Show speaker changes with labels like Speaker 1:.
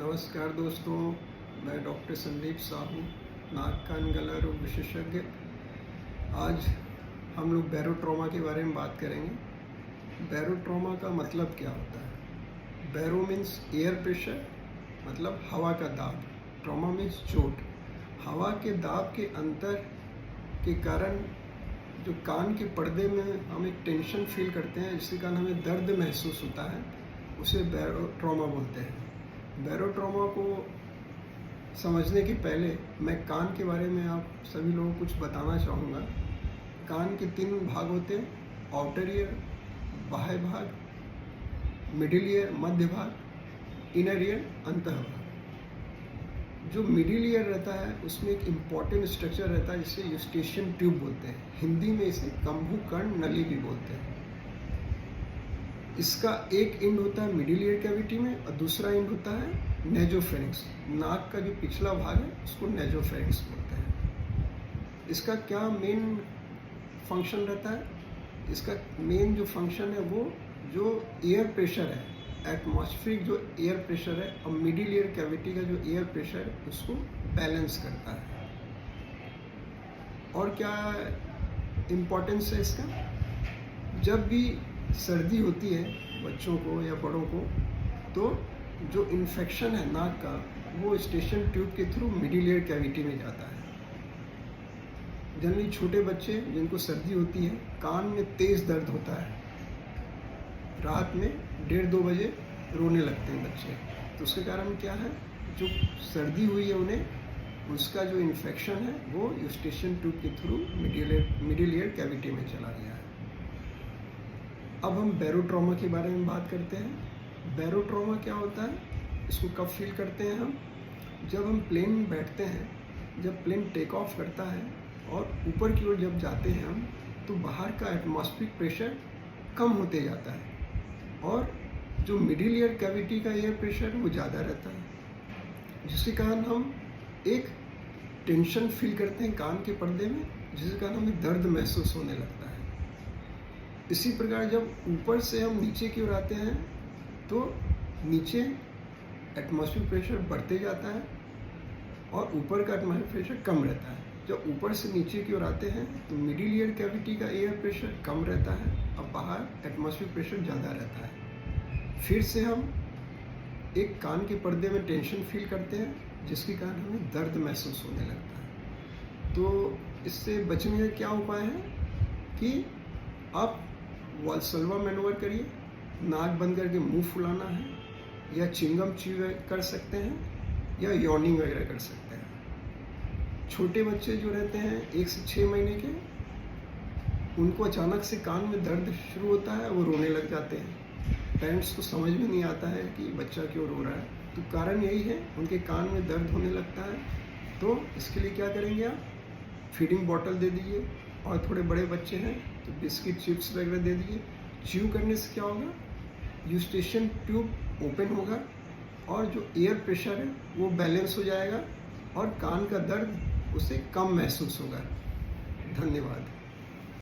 Speaker 1: नमस्कार दोस्तों, मैं डॉक्टर संदीप साहू, नाक कान गला रोग विशेषज्ञ। आज हम लोग बैरोट्रॉमा के बारे में बात करेंगे। बैरोट्रॉमा का मतलब क्या होता है? बैरो मीन्स एयर प्रेशर, मतलब हवा का दाब। ट्रॉमा मीन्स चोट। हवा के दाब के अंतर के कारण जो कान के पर्दे में हम एक टेंशन फील करते हैं, जिसके कारण हमें दर्द महसूस होता है, उसे बैरोट्रॉमा बोलते हैं। बैरोट्रॉमा को समझने के पहले मैं कान के बारे में आप सभी लोगों को कुछ बताना चाहूँगा। कान के 3 भाग होते हैं: आउटर ईयर, बाह्य भाग, मिडिल ईयर मध्य भाग, इनर ईयर अंतः भाग। जो मिडिल ईयर रहता है उसमें एक इम्पॉर्टेंट स्ट्रक्चर रहता है, जिसे यूस्टेशियन ट्यूब बोलते हैं। हिंदी में इसे कम्बु कर्ण नली भी बोलते हैं। इसका एक एंड होता है मिडिल ईयर कैविटी में और दूसरा एंड होता है नेजोफेरिंक्स। नाक का जो पिछला भाग है उसको नेजोफेरिंक्स बोलते हैं। इसका क्या मेन फंक्शन रहता है? इसका मेन जो फंक्शन है वो जो एयर प्रेशर है, एटमॉस्फेरिक जो एयर प्रेशर है और मिडिल ईयर कैविटी का जो एयर प्रेशर है उसको बैलेंस करता है। और क्या इम्पोर्टेंस है इसका? जब भी सर्दी होती है बच्चों को या बड़ों को, तो जो इन्फेक्शन है नाक का वो स्टेशन ट्यूब के थ्रू मिडिल ईयर कैविटी में जाता है। जनरली छोटे बच्चे जिनको सर्दी होती है, कान में तेज़ दर्द होता है, रात में 1:30-2 बजे रोने लगते हैं बच्चे। तो उसके कारण क्या है? जो सर्दी हुई है उन्हें, उसका जो इन्फेक्शन है वो यूस्टेशियन ट्यूब के थ्रू मिडिल ईयर कैविटी में चला गया है। अब हम बैरोट्रॉमा के बारे में बात करते हैं। बैरोट्रॉमा क्या होता है? इसको कब फील करते हैं हम? जब हम प्लेन में बैठते हैं, जब प्लेन टेक ऑफ करता है और ऊपर की ओर जब जाते हैं हम, तो बाहर का एटमॉस्फेरिक प्रेशर कम होते जाता है और जो मिडिल ईयर कैविटी का एयर प्रेशर वो ज़्यादा रहता है, जिसके कारण हम एक टेंशन फील करते हैं कान के पर्दे में, जिसके कारण हमें दर्द महसूस होने लगता है। इसी प्रकार जब ऊपर से हम नीचे की ओर आते हैं तो नीचे एटमॉस्फेरिक प्रेशर बढ़ते जाता है और ऊपर का एटमॉस्फेरिक प्रेशर कम रहता है। जब ऊपर से नीचे की ओर आते हैं तो मिडिल ईयर कैविटी का एयर प्रेशर कम रहता है और बाहर एटमॉस्फेरिक प्रेशर ज़्यादा रहता है। फिर से हम एक कान के पर्दे में टेंशन फील करते हैं, जिसके कारण हमें दर्द महसूस होने लगता है। तो इससे बचने का क्या उपाय है कि आप वाल्सल्वा मैनोवर करिए, नाक बंद करके मुंह फुलाना है, या चिंगम च्यू कर सकते हैं, या यॉर्निंग वगैरह कर सकते हैं। छोटे बच्चे जो रहते हैं 1 से 6 महीने के, उनको अचानक से कान में दर्द शुरू होता है, वो रोने लग जाते हैं। पेरेंट्स को समझ में नहीं आता है कि बच्चा क्यों रो रहा है, तो कारण यही है, उनके कान में दर्द होने लगता है। तो इसके लिए क्या करेंगे आप? फीडिंग बॉटल दे दीजिए, और थोड़े बड़े बच्चे हैं तो बिस्किट चिप्स वगैरह दे दीजिए। च्यू करने से क्या होगा? यूस्टेशियन ट्यूब ओपन होगा और जो एयर प्रेशर है वो बैलेंस हो जाएगा और कान का दर्द उसे कम महसूस होगा। धन्यवाद।